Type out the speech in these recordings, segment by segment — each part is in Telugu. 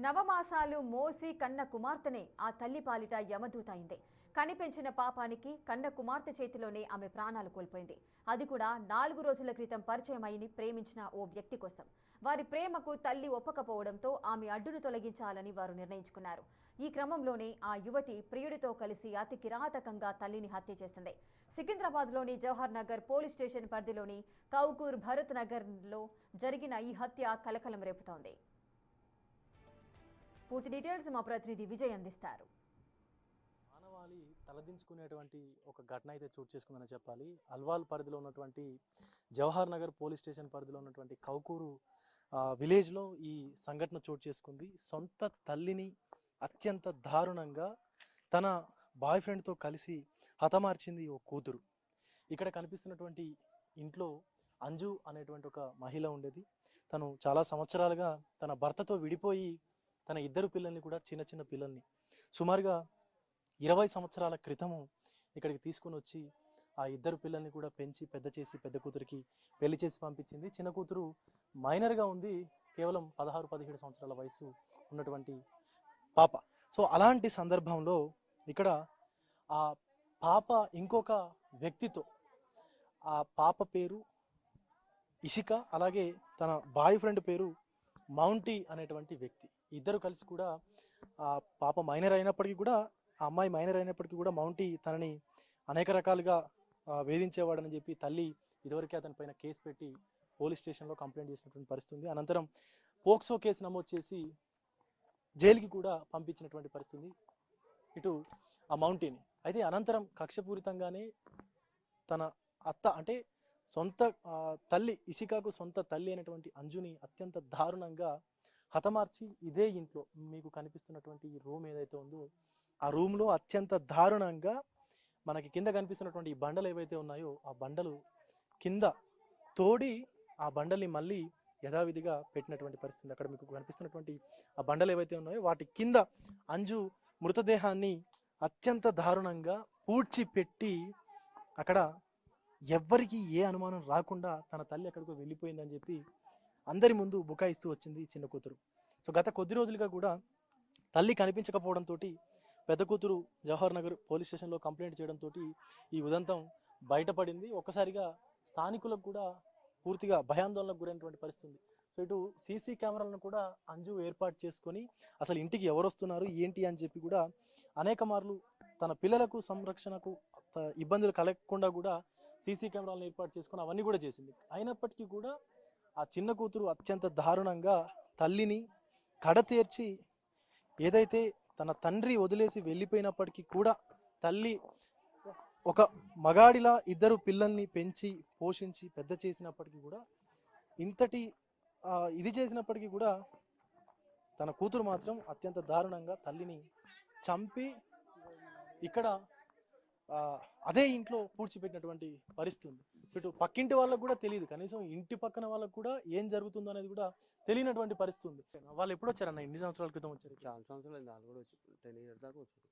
నవమాసాలు మోసి కన్న కుమార్తెనే ఆ తల్లి పాలిట యమదూత అయింది. కనిపెంచిన పాపానికి కన్న కుమార్తె చేతిలోనే ఆమె ప్రాణాలు కోల్పోయింది. అది కూడా 4 రోజుల క్రితం పరిచయమైని ప్రేమించిన ఓ వ్యక్తి కోసం. వారి ప్రేమకు తల్లి ఒప్పకపోవడంతో ఆమె అడ్డును తొలగించాలని వారు నిర్ణయించుకున్నారు. ఈ క్రమంలోనే ఆ యువతి ప్రియుడితో కలిసి అతి కిరాతకంగా తల్లిని హత్య చేసింది. సికింద్రాబాద్లోని జవహర్ నగర్ పోలీస్ స్టేషన్ పరిధిలోని కౌకూర్ భరత్ నగర్లో జరిగిన ఈ హత్య కలకలం రేపుతోంది. పూర్తి డీటెయిల్స్ మా ప్రతినిధి విజయ్ అందిస్తారు. మానవాళి తలదించుకునేటువంటి ఒక ఘటన అయితే చోటు చేసుకుందని చెప్పాలి. అల్వాల్ పరిధిలో ఉన్నటువంటి జవహర్ నగర్ పోలీస్ స్టేషన్ పరిధిలో ఉన్నటువంటి కౌకూరు విలేజ్లో ఈ సంఘటన చోటు చేసుకుంది. సొంత తల్లిని అత్యంత దారుణంగా తన బాయ్ ఫ్రెండ్తో కలిసి హతమార్చింది ఓ కూతురు. ఇక్కడ కనిపిస్తున్నటువంటి ఇంట్లో అంజు అనేటువంటి ఒక మహిళ ఉండేది. తను చాలా సంవత్సరాలుగా తన భర్తతో విడిపోయి తన ఇద్దరు పిల్లల్ని కూడా చిన్న పిల్లల్ని సుమారుగా 20 సంవత్సరాల క్రితము ఇక్కడికి తీసుకుని వచ్చి ఆ ఇద్దరు పిల్లల్ని కూడా పెంచి పెద్ద చేసి పెద్ద కూతురికి పెళ్లి చేసి పంపించింది. చిన్న కూతురు మైనర్గా ఉంది, కేవలం 16-17 సంవత్సరాల వయసు ఉన్నటువంటి పాప. సో అలాంటి సందర్భంలో ఇక్కడ ఆ పాప ఇంకొక వ్యక్తితో, ఆ పాప పేరు ఇషిక, అలాగే తన బాయ్ ఫ్రెండ్ పేరు మౌంటీ అనేటువంటి వ్యక్తి. ఇద్దరు కలిసి కూడా ఆ పాప మైనర్ అయినప్పటికీ కూడా, ఆ అమ్మాయి మైనర్ అయినప్పటికీ కూడా మౌంటీ తనని అనేక రకాలుగా వేధించేవాడని చెప్పి తల్లి ఇదివరకే అతని పైన కేసు పెట్టి పోలీస్ స్టేషన్లో కంప్లైంట్ చేసినటువంటి పరిస్థితి. అనంతరం పోక్సో కేసు నమోదు చేసి జైలుకి కూడా పంపించినటువంటి పరిస్థితి ఇటు ఆ మౌంటీని. అయితే అనంతరం కక్షపూరితంగానే తన అత్త, అంటే సొంత తల్లి ఇషికాకు సొంత తల్లి అయినటువంటి అంజుని అత్యంత దారుణంగా హతమార్చి ఇదే ఇంట్లో మీకు కనిపిస్తున్నటువంటి ఈ రూమ్ ఏదైతే ఉందో ఆ రూమ్లో అత్యంత దారుణంగా మనకి కింద కనిపిస్తున్నటువంటి ఈ బండలు ఏవైతే ఉన్నాయో ఆ బండలు కింద తోడి ఆ బండల్ని మళ్ళీ యథావిధిగా పెట్టినటువంటి పరిస్థితి. అక్కడ మీకు కనిపిస్తున్నటువంటి ఆ బండలు ఏవైతే ఉన్నాయో వాటి కింద అంజు మృతదేహాన్ని అత్యంత దారుణంగా పూడ్చిపెట్టి అక్కడ ఎవ్వరికి ఏ అనుమానం రాకుండా తన తల్లి ఎక్కడికో వెళ్ళిపోయిందని చెప్పి అందరి ముందు బుకాయిస్తూ వచ్చింది చిన్న కూతురు. సో గత కొద్ది రోజులుగా కూడా తల్లి కనిపించకపోవడంతో పెద్ద కూతురు జవహర్ నగర్ పోలీస్ స్టేషన్లో కంప్లైంట్ చేయడంతో ఈ ఉదంతం బయటపడింది. ఒక్కసారిగా స్థానికులకు కూడా పూర్తిగా భయాందోళనకు గురైనటువంటి పరిస్థితి. సో ఇటు సీసీ కెమెరాలను కూడా అంజు ఏర్పాటు చేసుకొని అసలు ఇంటికి ఎవరు వస్తున్నారు ఏంటి అని చెప్పి కూడా అనేక మార్లు తన పిల్లలకు సంరక్షణకు ఇబ్బందులు కలగకుండా కూడా సీసీ కెమెరాలను ఏర్పాటు చేసుకొని అవన్నీ కూడా చేసింది. అయినప్పటికీ కూడా ఆ చిన్న కూతురు అత్యంత దారుణంగా తల్లిని కడతేర్చి, ఏదైతే తన తండ్రి వదిలేసి వెళ్ళిపోయినప్పటికీ కూడా తల్లి ఒక మగాడిలా ఇద్దరు పిల్లల్ని పెంచి పోషించి పెద్ద చేసినప్పటికీ కూడా, ఇంతటి ఇది చేసినప్పటికీ కూడా తన కూతురు మాత్రం అత్యంత దారుణంగా తల్లిని చంపి ఇక్కడ అదే ఇంట్లో పూడ్చిపెట్టినటువంటి పరిస్థితి ఉంది. ఇటు పక్కింటి వాళ్ళకు కూడా తెలియదు, కనీసం ఇంటి పక్కన వాళ్ళకు కూడా ఏం జరుగుతుందో అనేది కూడా తెలియనటువంటి పరిస్థితి ఉంది. వాళ్ళు ఎప్పుడు వచ్చారన్న? ఎన్ని సంవత్సరాల క్రితం వచ్చారు? చాలా సంవత్సరాలు, 10 years దాకా వచ్చారు.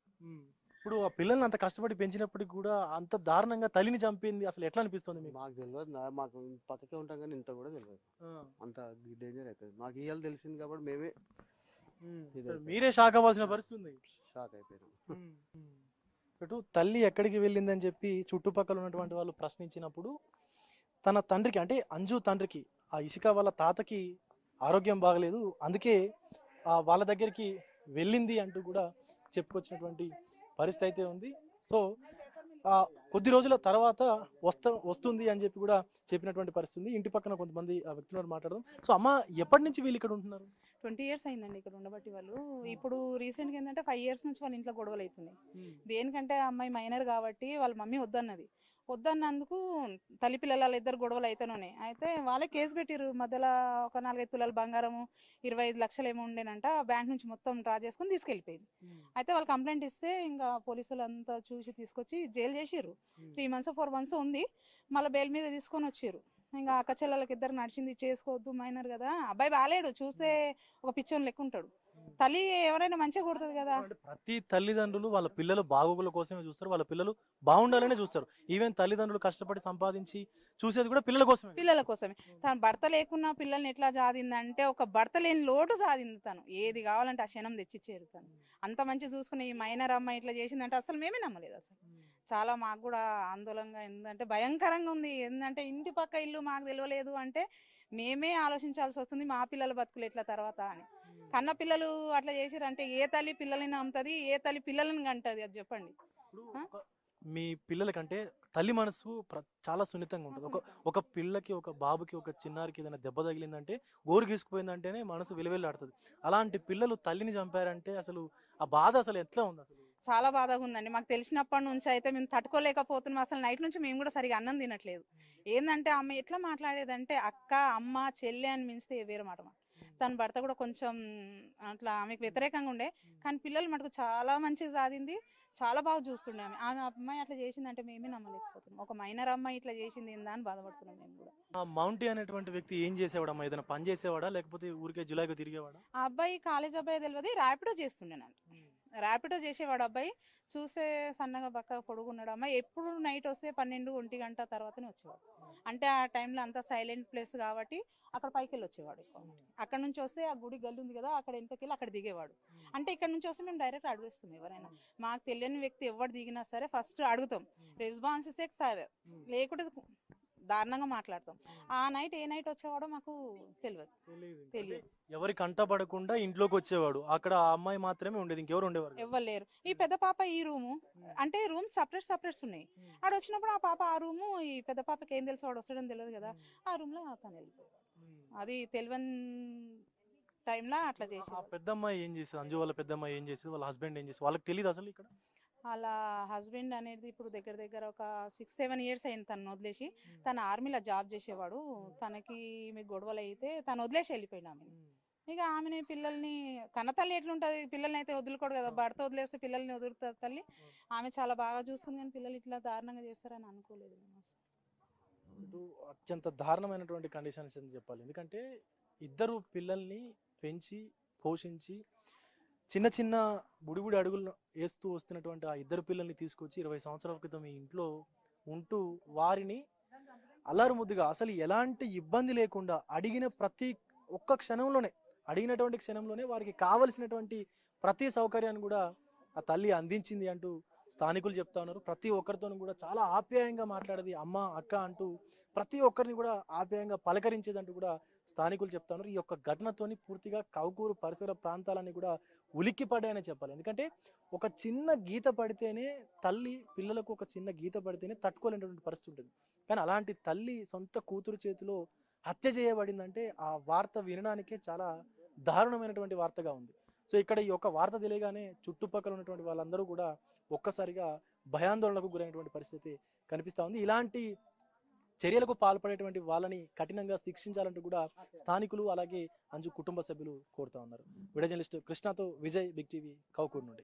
ఇప్పుడు ఆ పిల్లల్ని అంత కష్టపడి పెంచినప్పటికి కూడా అంత దారుణంగా తల్లిని చంపింది అసలు ఎట్లా అనిపిస్తుంది మీకు? మాకు తెలియదు, మాకు పక్కకే ఉంటాం కానీ ఇంత కూడా తెలియదు. అంత డేంజర్ అవుతుంది మాకు. ఇవాళ తెలిసింది కాబట్టి మీరే షాక్ అవ్వాల్సిన పరిస్థితి ఉంది. షాక్ అయిపోయినాం. ఇటు తల్లి ఎక్కడికి వెళ్ళిందని చెప్పి చుట్టుపక్కల ఉన్నటువంటి వాళ్ళు ప్రశ్నించినప్పుడు తన తండ్రికి, అంటే అంజు తండ్రికి, ఆ ఇషిక వాళ్ళ తాతకి ఆరోగ్యం బాగలేదు, అందుకే వాళ్ళ దగ్గరికి వెళ్ళింది అంటూ కూడా చెప్పుకొచ్చినటువంటి పరిస్థితి అయితే ఉంది. సో కొద్ది రోజుల తర్వాత వస్తుంది అని చెప్పి కూడా చెప్పినటువంటి పరిస్థితి. ఇంటి పక్కన కొంతమంది వ్యక్తులను మాట్లాడదాం. సో అమ్మ, ఎప్పటి నుంచి వీళ్ళు ఇక్కడ ఉంటున్నారు? 20 years అయిందండి ఇక్కడ ఉండబట్టి. వాళ్ళు ఇప్పుడు రీసెంట్గా ఏంటంటే 5 years నుంచి వాళ్ళ ఇంట్లో గొడవలు అవుతున్నాయి. దేనికంటే అమ్మాయి మైనర్ కాబట్టి వాళ్ళ మమ్మీ వద్దన్నందుకు తల్లి పిల్లల ఇద్దరు గొడవలు అయితేనే అయితే వాళ్ళే కేసు పెట్టిరు. మధ్యలో ఒక 4-5 తులాల బంగారము 25 లక్షలు ఏమో ఉండేనంట, బ్యాంక్ నుంచి మొత్తం డ్రా చేసుకుని తీసుకెళ్ళిపోయింది. అయితే వాళ్ళు కంప్లైంట్ ఇస్తే ఇంకా పోలీసులు అంతా చూసి తీసుకొచ్చి జైలు చేసిర్రు. 3 months 4 months ఉంది. మళ్ళీ బెయిల్ మీద తీసుకొని వచ్చిర్రు. ఇంకా అక్క చెల్లెలకి ఇద్దరు నడిచింది, చేసుకోవద్దు మైనర్ కదా, అబ్బాయి బాగాలేడు, చూస్తే ఒక పిచ్చోని లెక్క ఉంటాడు. తల్లి ఎవరైనా మంచిగా కొడుతుంది కదా. అంటే ప్రతి తల్లిదండ్రులు వాళ్ళ పిల్లల బాగోగుల కోసమే చూస్తారు, వాళ్ళ పిల్లలు బాగుండాలనే చూస్తారు. ఈవెన్ తల్లిదండ్రులు కష్టపడి సంపాదించి చూసేది కూడా పిల్లల కోసమే. పిల్లల కోసమే. తను భర్త లేకున్నా పిల్లల్ని ఎట్లా సాధిందంటే ఒక భర్త లేని లోటు సాధింది తను. ఏది కావాలంటే ఆ క్షణం తెచ్చిచ్చేది తను. అంత మంచి చూసుకుని ఈ మైనర్ అమ్మాయి ఇట్లా చేసిందంటే అసలు మేమే నమ్మలేదు అసలు. చాలా మాకు కూడా ఆందోళనగా ఏంటంటే భయంకరంగా ఉంది. ఏంటంటే ఇంటి పక్క ఇల్లు మాకు తెలియలేదు అంటే మేమే ఆలోచించాల్సి వస్తుంది మా పిల్లల బతుకులు ఎట్లా తర్వాత అని. కన్న పిల్లలు అట్లా చేసిరంటే ఏ తల్లి పిల్లల్ని నమ్ముతుంది, ఏ తల్లి పిల్లలని కంటది, అది చెప్పండి. ఇప్పుడు మీ పిల్లలకంటే తల్లి మనసు చాలా సున్నితంగా ఉంటుంది. ఒక పిల్లకి, ఒక బాబుకి, ఒక చిన్నారికి ఏదైనా దెబ్బ తగిలిందంటే, గోరు గీసుకుపోయిందంటేనే మనసు విలువెల్లాడుతుంది. అలాంటి పిల్లలు తల్లిని చంపారంటే అసలు ఆ బాధ అసలు ఎట్లా ఉంది అసలు? చాలా బాధగా ఉందండి. మాకు తెలిసినప్పటి నుంచి అయితే మేము తట్టుకోలేకపోతున్నాం. అసలు నైట్ నుంచి మేము కూడా సరిగా అన్నం తినట్లేదు. ఏందంటే ఆమె ఎట్లా మాట్లాడేదంటే అక్క, అమ్మ, చెల్లె అని మించితే వేరే మాట. తన భర్త కూడా కొంచెం అట్లా ఆమెకు వ్యతిరేకంగా ఉండే, కానీ పిల్లలు మటుకు చాలా మంచిగా సాధింది. చాలా బాగా చూస్తుండే ఆమె. ఆమె అమ్మాయి అట్లా చేసిందంటే మేమే నమ్మలేకపోతున్నాం. ఒక మైనర్ అమ్మాయి ఇట్లా చేసింది ఏందా అని బాధపడుతున్నాం మేము కూడా. ఆ మౌంటీ అనేటువంటి వ్యక్తి ఏం చేసేవాడమ్మా? ఏదైనా పని చేసేవాడా, లేకపోతే ఊరికే జులాయిగా తిరిగేవాడా? ఆ అబ్బాయి కాలేజ్ అబ్బాయి తెలియదు, ర్యాపిడో చేస్తుండేనంట. ర్యాపిడో చేసేవాడు అబ్బాయి. చూసే సన్నగా బక్కగా పొడుగున్నాడు అమ్మాయి. ఎప్పుడు నైట్ వస్తే 12-1 గంట తర్వాతనే వచ్చేవాడు. అంటే ఆ టైంలో అంతా సైలెంట్ ప్లేస్ కాబట్టి అక్కడ పైకి వెళ్ళి వచ్చేవాడు ఎక్కువ. అక్కడ నుంచి వస్తే ఆ గుడి గల్లి ఉంది కదా, అక్కడ వెనకకెళ్ళి అక్కడ దిగేవాడు. అంటే ఇక్కడ నుంచి వస్తే మేము డైరెక్ట్ అడుగుస్తాం. ఎవరైనా మాకు తెలియని వ్యక్తి ఎవరు దిగినా సరే ఫస్ట్ అడుగుతాం. రెస్పాన్సెస్ లేకుంటే దారుణంగా మాట్లాడతాం. ఆ నైట్ ఏ నైట్ వచ్చేవాడో మాకు తెలియదు. ఎవరి కంట పడకుండా ఇంట్లోకి వచ్చేవాడు. అక్కడ ఆ అమ్మాయి మాత్రమే ఉండేది, ఇంకెవరు ఉండేవారు? ఎవరు లేరు. ఈ పెద్ద పాప ఈ రూము అంటే రూమ్ సపరేట్స్ ఉన్నాయి. ఆడ వచ్చినప్పుడు ఆ పాప ఆ రూము, ఈ పెద్ద పాపకి ఏం తెలుసు వాడు వస్తాడని తెలియదు కదా, ఆ రూమ్ లో తను వెళ్ళిపోయాడు. అది తెలియని టైంలో అట్లా చేసి. ఆ పెద్దమ్మాయి ఏం చేసేది? అంజు వాళ్ళ పెద్దమ్మాయి ఏం చేసేది? వాళ్ళ హస్బెండ్ ఏం చేసేది? వాళ్ళకి తెలియదు అసలు ఇక్కడ? అలా హస్బెండ్ అనేది ఇప్పుడు దగ్గర ఒక 6-7 years అయింది తను వదిలేసి. తను ఆర్మీలో జాబ్ చేసేవాడు. తనకి మీకు గొడవలు అయితే తను వదిలేసి వెళ్ళిపోయిన ఆమెని. ఇక ఆమెని పిల్లల్ని కన్నతల్లి ఎట్లుంటది, పిల్లల్ని అయితే వదులుకోడు కదా. భర్త వదిలేస్తే పిల్లల్ని వదులుతుంది తల్లి. ఆమె చాలా బాగా చూసుకుంది, కానీ పిల్లలు ఇట్లా దారుణంగా చేస్తారని అనుకోలేదు మేము అసలు. ఇటు అత్యంత దారుణమైనటువంటి కండిషన్స్ అని చెప్పాలి. ఎందుకంటే ఇద్దరు పిల్లల్ని పెంచి పోషించి చిన్న చిన్న బుడిబుడి అడుగులు వేస్తూ వస్తున్నటువంటి ఆ ఇద్దరు పిల్లల్ని తీసుకొచ్చి 20 సంవత్సరాల క్రితం ఈ ఇంట్లో ఉంటూ వారిని అల్లారు ముద్దుగా అసలు ఎలాంటి ఇబ్బంది లేకుండా అడిగినటువంటి క్షణంలోనే వారికి కావలసినటువంటి ప్రతి సౌకర్యాన్ని కూడా ఆ తల్లి అందించింది అంటూ స్థానికులు చెప్తా ఉన్నారు. ప్రతి ఒక్కరితోనూ కూడా చాలా ఆప్యాయంగా మాట్లాడేది, అమ్మ అక్క అంటూ ప్రతి ఒక్కరిని కూడా ఆప్యాయంగా పలకరించేదంటూ కూడా స్థానికులు చెప్తా ఉన్నారు. ఈ యొక్క ఘటనతోని పూర్తిగా కౌకూరు పరిసర ప్రాంతాలన్నీ కూడా ఉలిక్కి పడ్డాయని చెప్పాలి. ఎందుకంటే ఒక చిన్న గీత పడితేనే తల్లి పిల్లలకు ఒక చిన్న గీత పడితేనే తట్టుకోలేనటువంటి పరిస్థితి ఉంటుంది. కానీ అలాంటి తల్లి సొంత కూతురు చేతిలో హత్య చేయబడిందంటే ఆ వార్త వినడానికే చాలా దారుణమైనటువంటి వార్తగా ఉంది. సో ఇక్కడ ఈ యొక్క వార్త తెలియగానే చుట్టుపక్కల ఉన్నటువంటి వాళ్ళందరూ కూడా ఒక్కసారిగా భయాందోళనకు గురైనటువంటి పరిస్థితి కనిపిస్తా ఉంది. ఇలాంటి చర్యలకు పాల్పడేటువంటి వాళ్ళని కఠినంగా శిక్షించాలంటూ కూడా స్థానికులు అలాగే అంజు కుటుంబ సభ్యులు కోరుతా ఉన్నారు. వీడియో జర్నలిస్ట్ కృష్ణతో విజయ్, బిగ్ టీవీ, కౌకూరు నుండి.